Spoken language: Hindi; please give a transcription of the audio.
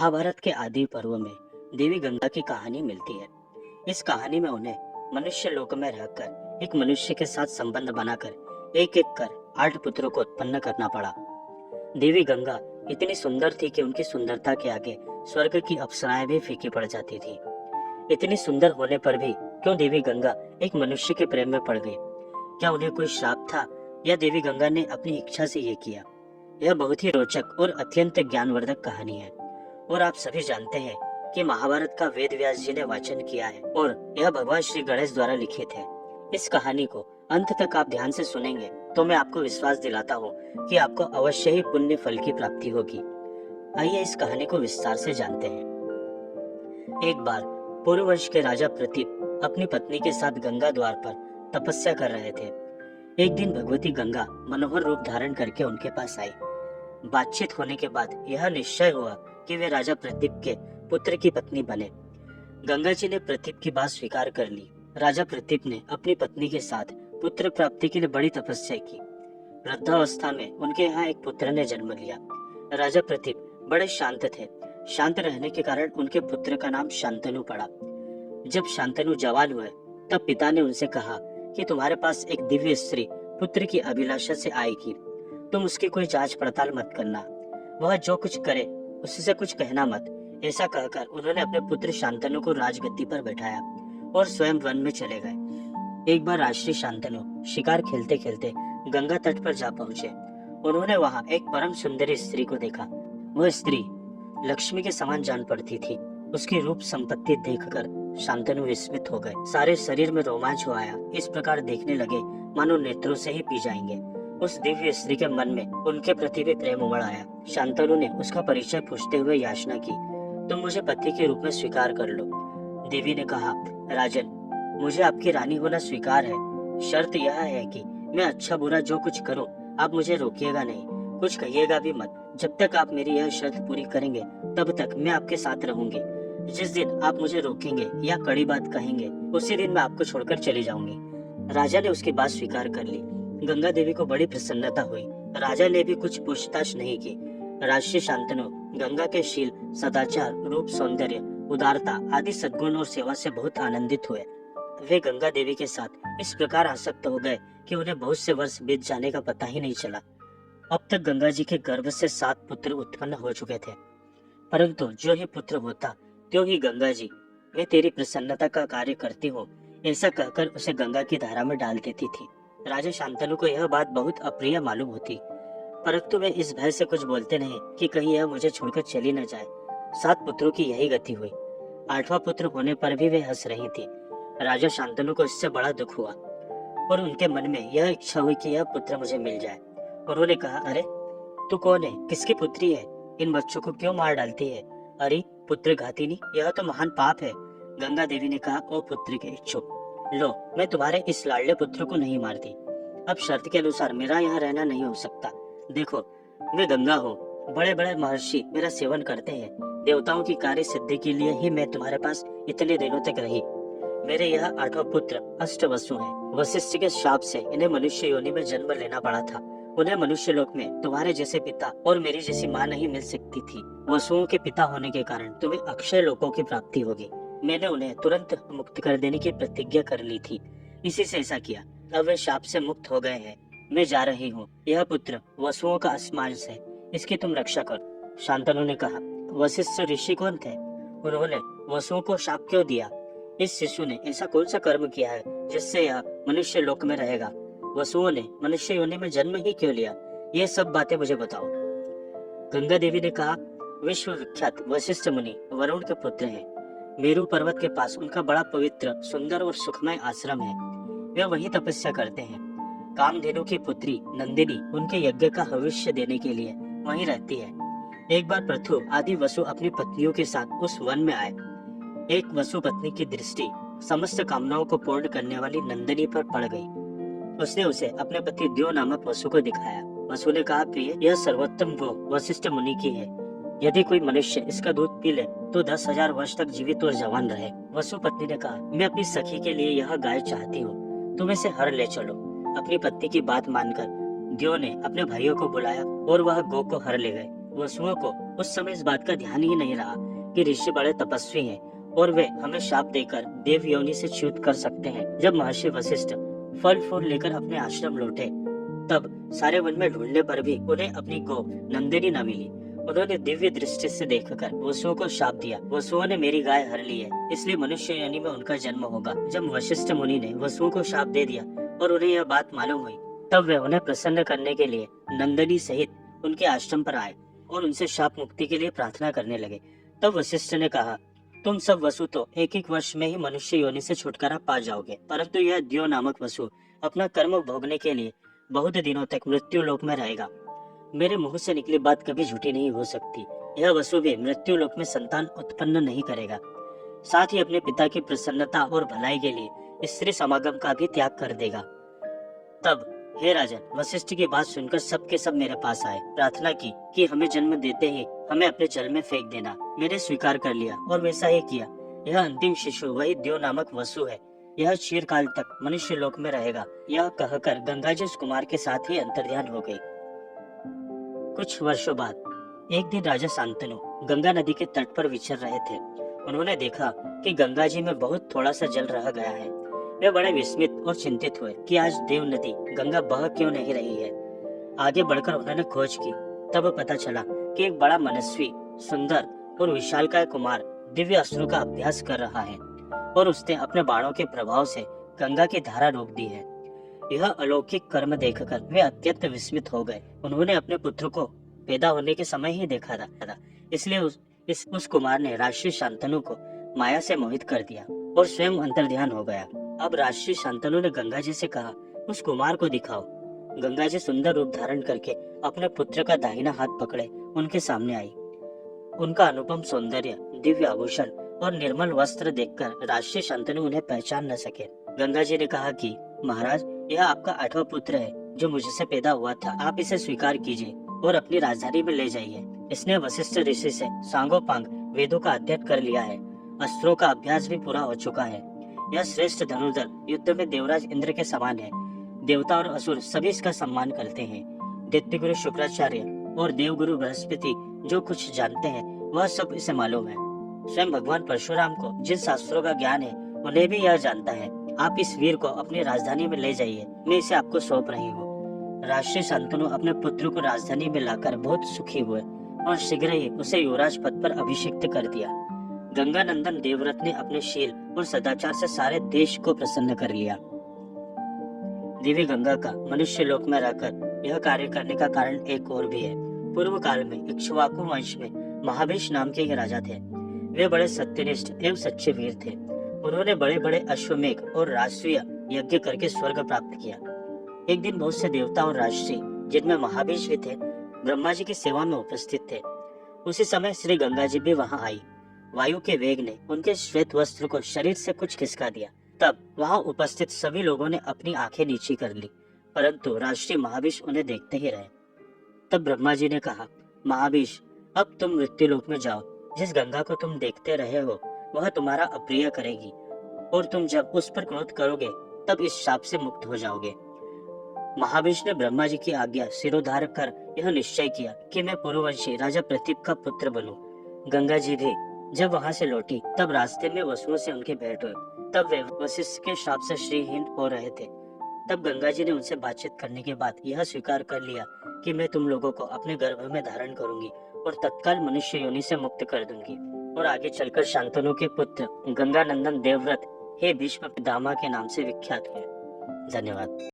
महाभारत के आदि पर्व में देवी गंगा की कहानी मिलती है। इस कहानी में उन्हें मनुष्य लोक में रहकर एक मनुष्य के साथ संबंध बनाकर एक एक कर 8 पुत्रों को उत्पन्न करना पड़ा। देवी गंगा इतनी सुंदर थी कि उनकी सुंदरता के आगे स्वर्ग की अप्सराएं भी फीकी पड़ जाती थी। इतनी सुंदर होने पर भी क्यों देवी गंगा एक मनुष्य के प्रेम में पड़ गई? क्या उन्हें कोई श्राप था या देवी गंगा ने अपनी इच्छा से ये किया? यह बहुत ही रोचक और अत्यंत ज्ञानवर्धक कहानी है और आप सभी जानते हैं कि महाभारत का वेद व्यास जी ने वाचन किया है और यह भगवान श्री गणेश द्वारा लिखित है। इस कहानी को अंत तक आप ध्यान से सुनेंगे तो मैं आपको विश्वास दिलाता हूँ कि आपको अवश्य ही पुण्य फल की प्राप्ति होगी। आइए इस कहानी को विस्तार से जानते हैं। एक बार पूर्व वंश के राजा प्रतीप अपनी पत्नी के साथ गंगा द्वार पर तपस्या कर रहे थे। एक दिन भगवती गंगा मनोहर रूप धारण करके उनके पास आई। बातचीत होने के बाद यह निश्चय हुआ कि वे राजा प्रतीप के पुत्र की पत्नी बने। गंगा जी ने प्रतीप की बात स्वीकार कर ली। राजा प्रतीप ने अपनी पत्नी के साथ पुत्र प्राप्ति के लिए बड़ी तपस्या की। वृद्धावस्था में उनके यहाँ एक पुत्र ने जन्म लिया। राजा प्रतीप बड़े शांत थे। शांत रहने के कारण उनके पुत्र का नाम शांतनु पड़ा। जब शांतनु जवान हुए तब पिता ने उनसे कहा कि तुम्हारे पास एक दिव्य स्त्री पुत्र की अभिलाषा से आएगी, तुम उसकी कोई जांच पड़ताल मत करना, वह जो कुछ करे उससे कुछ कहना मत। ऐसा कहकर उन्होंने अपने पुत्र शांतनु को राजगद्दी पर बैठाया और स्वयं वन में चले गए। एक बार राजश्री शांतनु शिकार खेलते खेलते गंगा तट पर जा पहुंचे। उन्होंने वहां एक परम सुंदरी स्त्री को देखा। वह स्त्री लक्ष्मी के समान जान पड़ती थी। उसकी रूप संपत्ति देखकर शांतनु विस्मित हो गए। सारे शरीर में रोमांच हो आया। इस प्रकार देखने लगे मानो नेत्रों से ही पी जाएंगे। उस दिव्य स्त्री के मन में उनके प्रति भी प्रेम उमड़ आया। शांतनु ने उसका परिचय पूछते हुए याचना की, तुम मुझे पति के रूप में स्वीकार कर लो। देवी ने कहा, राजन, मुझे आपकी रानी होना स्वीकार है। शर्त यह है कि मैं अच्छा बुरा जो कुछ करूं, आप मुझे रोकिएगा नहीं, कुछ कहिएगा भी मत। जब तक आप मेरी यह शर्त पूरी करेंगे तब तक मैं आपके साथ रहूंगी। जिस दिन आप मुझे रोकेंगे या कड़ी बात कहेंगे उसी दिन मैं आपको छोड़कर चली जाऊंगी। राजा ने उसकी बात स्वीकार कर ली। गंगा देवी को बड़ी प्रसन्नता हुई। राजा ने भी कुछ पूछताछ नहीं की। राजश्री शांतनु गंगा के शील, सदाचार, रूप, सौंदर्य, उदारता आदि सद्गुण और सेवा से बहुत आनंदित हुए। वे गंगा देवी के साथ इस प्रकार आसक्त हो गए कि उन्हें बहुत से वर्ष बीत जाने का पता ही नहीं चला। अब तक गंगा जी के गर्भ से 7 पुत्र उत्पन्न हो चुके थे, परंतु जो ही पुत्र होता त्यों ही गंगा जी, मैं तेरी प्रसन्नता का कार्य करती हूँ, ऐसा कहकर उसे गंगा की धारा में डाल देती थी। राजा शांतनु को यह बात बहुत अप्रिय मालूम होती, परंतु वे इस भय से कुछ बोलते नहीं कि कहीं यह मुझे छोड़कर चली न जाए। 7 पुत्रों की यही गति हुई। 8वां पुत्र होने पर भी वे हंस रही थी। राजा शांतनु को इससे बड़ा दुख हुआ और उनके मन में यह इच्छा हुई कि यह पुत्र मुझे मिल जाए। उन्होंने कहा, अरे तू कौन है, किसकी पुत्री है, इन बच्चों को क्यों मार डालती है? अरे पुत्र घातिनी, यह तो महान पाप है। गंगा देवी ने कहा, ओ पुत्र के इच्छुक, लो, मैं तुम्हारे इस लाडले पुत्र को नहीं मारती। अब शर्त के अनुसार मेरा यहाँ रहना नहीं हो सकता। देखो, मैं गंगा हूँ, बड़े बड़े महर्षि मेरा सेवन करते हैं। देवताओं की कार्य सिद्धि के लिए ही मैं तुम्हारे पास इतने दिनों तक रही। मेरे यह 8वां पुत्र अष्टवसु है। वशिष्ठ के श्राप से इन्हें मनुष्य योनि में जन्म लेना पड़ा था। उन्हें मनुष्य लोक में तुम्हारे जैसे पिता और मेरी जैसी माँ नहीं मिल सकती थी। वसुओं के पिता होने के कारण तुम्हें अक्षय लोकों की प्राप्ति होगी। मैंने उन्हें तुरंत मुक्त कर देने की प्रतिज्ञा कर ली थी, इसी से ऐसा किया। अब वे शाप से मुक्त हो गए हैं। मैं जा रही हूँ। यह पुत्र वसुओं का अस्मांस है, इसकी तुम रक्षा करो। शांतनु ने कहा, वशिष्ठ ऋषि कौन थे? उन्होंने वसुओं को शाप क्यों दिया? इस शिशु ने ऐसा कौन सा कर्म किया है जिससे यह मनुष्य लोक में रहेगा? वसुओं ने मनुष्य योनि में जन्म ही क्यों लिया? ये सब बातें मुझे बताओ। गंगा देवी ने कहा, विश्व विख्यात वशिष्ठ मुनि वरुण के पुत्र हैं। मेरू पर्वत के पास उनका बड़ा पवित्र, सुंदर और सुखमय आश्रम है। वे वहीं तपस्या करते हैं। कामधेनु की पुत्री नंदिनी उनके यज्ञ का भविष्य देने के लिए वहीं रहती है। एक बार पृथु आदि वसु अपनी पत्नियों के साथ उस वन में आए। एक वसु पत्नी की दृष्टि समस्त कामनाओं को पूर्ण करने वाली नंदिनी पर पड़ गई। उसने उसे अपने पति द्यो नामक वसु को दिखाया। वसु ने कहा, प्रिय, यह सर्वोत्तम गो वशिष्ठ मुनि की है। यदि कोई मनुष्य इसका दूध पी ले तो 10,000 वर्ष तक जीवित और जवान रहे। वसु पत्नी ने कहा, मैं अपनी सखी के लिए यह गाय चाहती हूँ, तुम इसे हर ले चलो। अपनी पत्नी की बात मानकर द्यो ने अपने भाइयों को बुलाया और वह गो को हर ले गए। वसुओं को उस समय इस बात का ध्यान ही नहीं रहा कि ऋषि बड़े तपस्वी हैं और वे हमें शाप देकर देव योनि से च्युत कर सकते हैं। जब महर्षि वशिष्ठ फल फूल लेकर अपने आश्रम लौटे, तब सारे वन में ढूंढने पर भी उन्हें अपनी गौ नंदिनी न मिली। उन्होंने दिव्य दृष्टि से देखकर वसुओं को शाप दिया, वसुओं ने मेरी गाय हर ली है, इसलिए मनुष्य योनि में उनका जन्म होगा। जब वशिष्ठ मुनि ने वसुओं को शाप दे दिया और उन्हें यह बात मालूम हुई, तब वे उन्हें प्रसन्न करने के लिए नंदिनी सहित उनके आश्रम पर आए और उनसे शाप मुक्ति के लिए प्रार्थना करने लगे। तब वशिष्ठ ने कहा, तुम सब वसु तो एक एक वर्ष में ही मनुष्य योनि से छुटकारा पा जाओगे, परंतु यह द्यो नामक वसु अपना कर्म भोगने के लिए बहुत दिनों तक मृत्यु लोक में रहेगा। मेरे मुंह से निकली बात कभी झूठी नहीं हो सकती। यह वसु भी मृत्यु लोक में संतान उत्पन्न नहीं करेगा, साथ ही अपने पिता की प्रसन्नता और भलाई के लिए स्त्री समागम का भी त्याग कर देगा। तब हे राजन, वशिष्ठ की बात सुनकर सब के सब मेरे पास आए, प्रार्थना की कि हमें जन्म देते ही हमें अपने जल में फेंक देना। मैंने स्वीकार कर लिया और वैसा ही किया। यह अंतिम शिशु वही द्यो नामक वसु है, यह चिरकाल तक मनुष्य लोक में रहेगा। यह कहकर गंगा जी उस कुमार के साथ ही अंतर्ध्यान हो गई। कुछ वर्षों बाद एक दिन राजा शांतनु गंगा नदी के तट पर विचर रहे थे। उन्होंने देखा कि गंगा जी में बहुत थोड़ा सा जल रह गया है। वे बड़े विस्मित और चिंतित हुए कि आज देव नदी गंगा बह क्यों नहीं रही है। आगे बढ़कर उन्होंने खोज की, तब पता चला कि एक बड़ा मनस्वी, सुंदर और विशालकाय कुमार दिव्य अस्त्रों का अभ्यास कर रहा है और उसने अपने बाणों के प्रभाव से गंगा की धारा रोक दी है। यह अलौकिक कर्म देखकर वे अत्यंत विस्मित हो गए। उन्होंने अपने पुत्र को पैदा होने के समय ही देखा था, इसलिए उस कुमार ने राजर्षि शांतनु को माया से मोहित कर दिया और स्वयं अंतर्ध्यान हो गया। अब राजर्षि शांतनु ने गंगा जी से कहा, उस कुमार को दिखाओ। गंगा जी सुंदर रूप धारण करके अपने पुत्र का दाहिना हाथ पकड़े उनके सामने आई। उनका अनुपम सौंदर्य, दिव्य आभूषण और निर्मल वस्त्र देखकर राजर्षि शांतनु उन्हें पहचान न सके। गंगा जी ने कहा कि महाराज, यह आपका 8वां पुत्र है जो मुझसे पैदा हुआ था। आप इसे स्वीकार कीजिए और अपनी राजधानी में ले जाइए। इसने वशिष्ठ ऋषि से सांगोपांग वेदों का अध्ययन कर लिया है, अस्त्रों का अभ्यास भी पूरा हो चुका है। यह श्रेष्ठ धनुर्धर युद्ध में देवराज इंद्र के समान है। देवता और असुर सभी इसका सम्मान करते हैं। दैत्य गुरु शुक्राचार्य और देवगुरु बृहस्पति जो कुछ जानते हैं वह सब इसे मालूम है। स्वयं भगवान परशुराम को जिन शास्त्रों का ज्ञान है उन्हें भी यह जानता है। आप इस वीर को अपनी राजधानी में ले जाइए, मैं इसे आपको सौंप रही हूँ। राजर्षि शांतनु अपने पुत्र को राजधानी में लाकर बहुत सुखी हुए और शीघ्र ही उसे युवराज पद पर अभिषिक्त कर दिया। गंगा नंदन देवव्रत ने अपने शील और सदाचार से सारे देश को प्रसन्न कर लिया। देवी गंगा का मनुष्य लोक में रहकर यह कार्य करने का कारण एक और भी है। पूर्व काल में इक्ष्वाकु वंश में महाबीज नाम के एक राजा थे। वे बड़े सत्यनिष्ठ एवं सच्चे वीर थे। उन्होंने बड़े बड़े अश्वमेघ और राजसूय यज्ञ करके स्वर्ग प्राप्त किया। एक दिन बहुत से देवता और राजर्षि, जिनमें महाबीज भी थे, ब्रह्मा जी की सेवा में उपस्थित थे। उसी समय श्री गंगा जी भी वहां आई। वायु के वेग ने उनके श्वेत वस्त्र को शरीर से कुछ खिसका दिया। तब वहां उपस्थित सभी लोगों ने अपनी आंखें नीची कर ली, परंतु राजर्षि महाबीज उन्हें देखते ही रहे। तब ब्रह्मा जी ने कहा, महाबीज, अब तुम मृत्यु लोक में जाओ। जिस गंगा को तुम देखते रहे हो वह तुम्हारा अप्रिय करेगी और तुम जब उस पर क्रोध करोगे तब इस शाप से मुक्त हो जाओगे। महाबीज ने ब्रह्मा जी की आज्ञा सिरोधार कर यह निश्चय किया कि मैं पूर्ववंशी राजा प्रतीप का पुत्र बनूं। गंगा जी भी जब वहां से लौटी तब रास्ते में वसुओं से उनके भेंट हुए। तब वे वशिष्ठ के शाप से श्रीहीन हो रहे थे। तब गंगा जी ने उनसे बातचीत करने के बाद यह स्वीकार कर लिया कि मैं तुम लोगों को अपने गर्भ में धारण करूंगी और तत्काल मनुष्य योनि से मुक्त कर दूंगी। और आगे चलकर शांतनु के पुत्र गंगा नंदन देवव्रत हे भीष्म पितामह के नाम से विख्यात हुए। धन्यवाद।